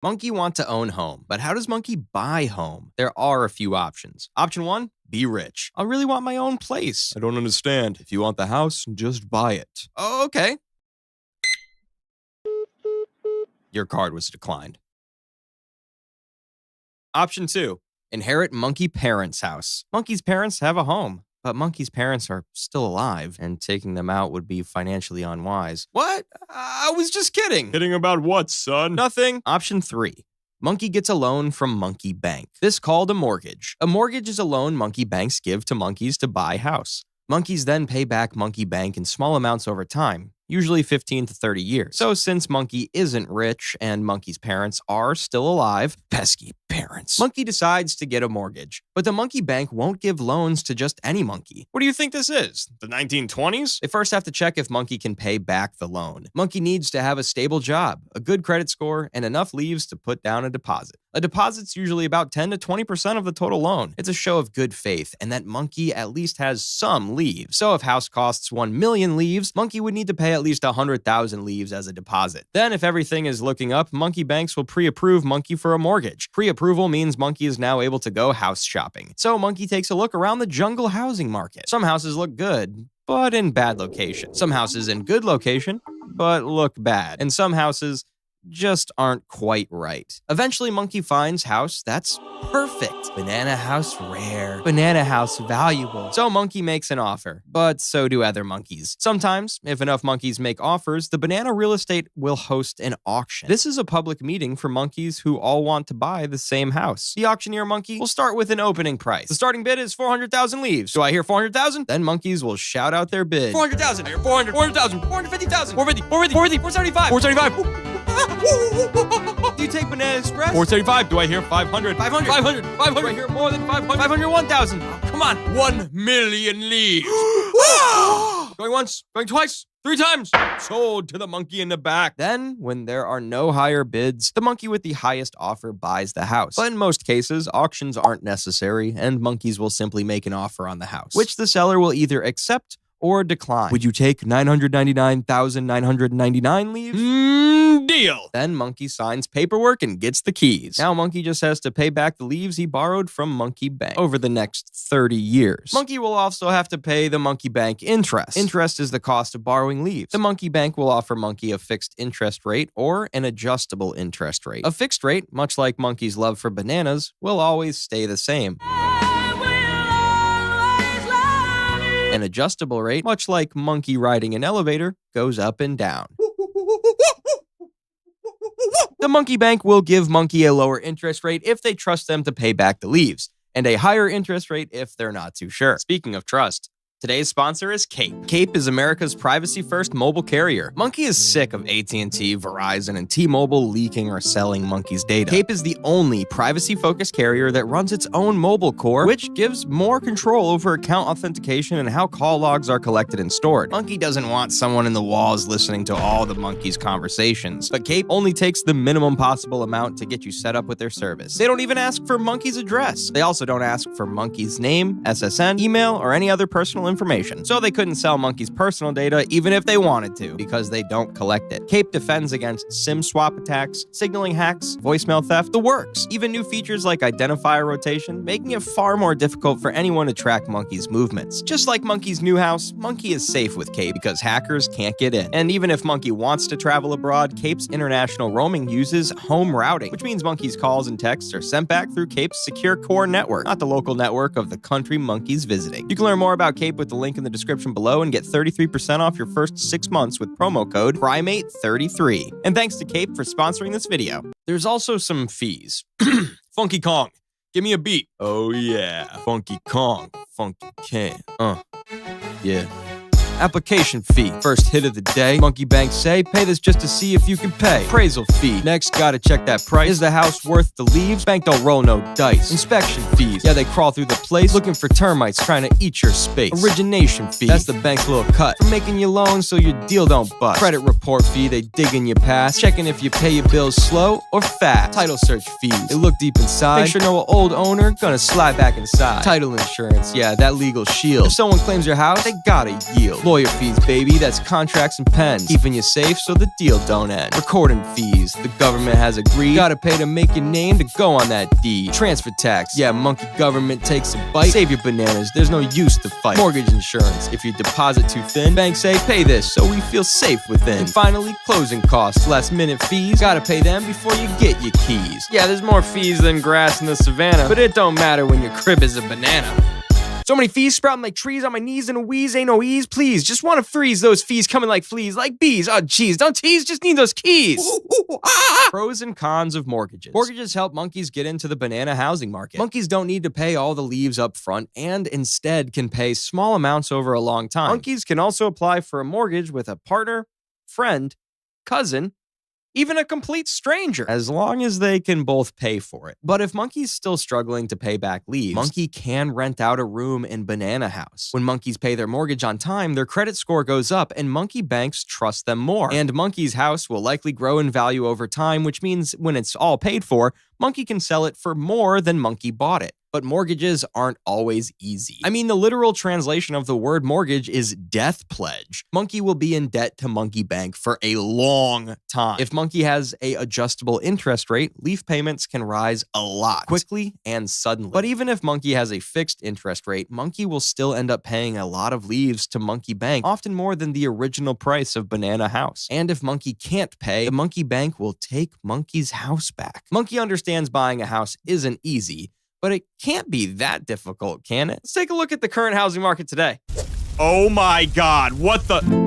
Monkey want to own home, but how does monkey buy home? There are a few options. Option 1, be rich. I really want my own place. I don't understand. If you want the house, just buy it. Oh, okay. Your card was declined. Option 2, inherit monkey parents' house. Monkey's parents have a home, but monkey's parents are still alive, and taking them out would be financially unwise. What? I was just kidding. Kidding about what, son? Nothing. Option 3. Monkey gets a loan from monkey bank. This called a mortgage. A mortgage is a loan monkey banks give to monkeys to buy house. Monkeys then pay back monkey bank in small amounts over time, usually 15 to 30 years. So since monkey isn't rich and monkey's parents are still alive, pesky parents, monkey decides to get a mortgage. But the monkey bank won't give loans to just any monkey. What do you think this is? The 1920s? They first have to check if monkey can pay back the loan. Monkey needs to have a stable job, a good credit score, and enough leaves to put down a deposit. A deposit's usually about 10 to 20% of the total loan. It's a show of good faith and that monkey at least has some leaves. So if house costs 1 million leaves, monkey would need to pay at least 100,000 leaves as a deposit. Then if everything is looking up, monkey banks will pre-approve monkey for a mortgage. Pre-approval means monkey is now able to go house shopping. So monkey takes a look around the jungle housing market. Some houses look good, but in bad location. Some houses in good location, but look bad. And some houses just aren't quite right. Eventually, monkey finds house that's perfect. Banana house rare. Banana house valuable. So monkey makes an offer, but so do other monkeys. Sometimes, if enough monkeys make offers, the banana real estate will host an auction. This is a public meeting for monkeys who all want to buy the same house. The auctioneer monkey will start with an opening price. The starting bid is 400,000 leaves. Do I hear 400,000? Then monkeys will shout out their bid. 400,000. 400, 400,000, 450,000, 450, 450, 475, 475. Do you take Banana Express? 475. Do I hear 500? 500. 500. 500. Do I hear more than 500? 501,000. Come on. 1 million leaves. Going once. Going twice. 3 times. Sold to the monkey in the back. Then, when there are no higher bids, the monkey with the highest offer buys the house. But in most cases, auctions aren't necessary, and monkeys will simply make an offer on the house, which the seller will either accept or decline. Would you take 999,999 leaves? Deal. Then monkey signs paperwork and gets the keys. Now monkey just has to pay back the leaves he borrowed from monkey bank over the next 30 years. Monkey will also have to pay the monkey bank interest. Interest is the cost of borrowing leaves. The monkey bank will offer monkey a fixed interest rate or an adjustable interest rate. A fixed rate, much like monkey's love for bananas, will always stay the same. An adjustable rate, much like monkey riding an elevator, goes up and down. The monkey bank will give monkey a lower interest rate if they trust them to pay back the leaves, and a higher interest rate if they're not too sure. Speaking of trust, today's sponsor is Cape. Cape is America's privacy-first mobile carrier. Monkey is sick of AT&T, Verizon, and T-Mobile leaking or selling Monkey's data. Cape is the only privacy-focused carrier that runs its own mobile core, which gives more control over account authentication and how call logs are collected and stored. Monkey doesn't want someone in the walls listening to all the Monkey's conversations, but Cape only takes the minimum possible amount to get you set up with their service. They don't even ask for Monkey's address. They also don't ask for Monkey's name, SSN, email, or any other personal information. So they couldn't sell Monkey's personal data even if they wanted to, because they don't collect it. Cape defends against SIM swap attacks, signaling hacks, voicemail theft, the works. Even new features like identifier rotation, making it far more difficult for anyone to track Monkey's movements. Just like Monkey's new house, Monkey is safe with Cape because hackers can't get in. And even if Monkey wants to travel abroad, Cape's international roaming uses home routing, which means Monkey's calls and texts are sent back through Cape's secure core network, not the local network of the country Monkey's visiting. You can learn more about Cape with the link in the description below and get 33% off your first 6 months with promo code PRIMATE33. And thanks to Cape for sponsoring this video. There's also some fees. Funky Kong, give me a beat. Oh yeah, Funky Kong, Funky Can, yeah. Application fee. First hit of the day. Monkey banks say, pay this just to see if you can pay. Appraisal fee. Next, gotta check that price. Is the house worth the leaves? Bank don't roll no dice. Inspection fees. Yeah, they crawl through the place looking for termites trying to eat your space. Origination fee. That's the bank's little cut for making you loans so your deal don't bust. Credit report fee. They dig in your past, checking if you pay your bills slow or fast. Title search fees. They look deep inside. Make sure no old owner gonna slide back inside. Title insurance. Yeah, that legal shield. If someone claims your house, they gotta yield. Lawyer fees, baby, that's contracts and pens. Keeping you safe so the deal don't end. Recording fees, the government has agreed. Gotta pay to make your name to go on that deed. Transfer tax, yeah, monkey government takes a bite. Save your bananas, there's no use to fight. Mortgage insurance, if your deposit too thin, banks say pay this so we feel safe within. And finally, closing costs, last minute fees. Gotta pay them before you get your keys. Yeah, there's more fees than grass in the savannah, but it don't matter when your crib is a banana. So many fees sprouting like trees on my knees and a wheeze, ain't no ease, please. Just wanna freeze those fees coming like fleas, like bees. Oh, geez, don't tease, just need those keys. Pros and cons of mortgages. Mortgages help monkeys get into the banana housing market. Monkeys don't need to pay all the leaves up front and instead can pay small amounts over a long time. Monkeys can also apply for a mortgage with a partner, friend, cousin, even a complete stranger, as long as they can both pay for it. But if Monkey's still struggling to pay back leaves, Monkey can rent out a room in Banana House. When monkeys pay their mortgage on time, their credit score goes up and monkey banks trust them more. And Monkey's house will likely grow in value over time, which means when it's all paid for, Monkey can sell it for more than Monkey bought it. But mortgages aren't always easy. I mean, the literal translation of the word mortgage is death pledge. Monkey will be in debt to Monkey Bank for a long time. If Monkey has a adjustable interest rate, leaf payments can rise a lot, quickly and suddenly. But even if Monkey has a fixed interest rate, Monkey will still end up paying a lot of leaves to Monkey Bank, often more than the original price of Banana House. And if Monkey can't pay, the Monkey Bank will take Monkey's house back. Monkey understands buying a house isn't easy, but it can't be that difficult, can it? Let's take a look at the current housing market today. Oh my God, what the?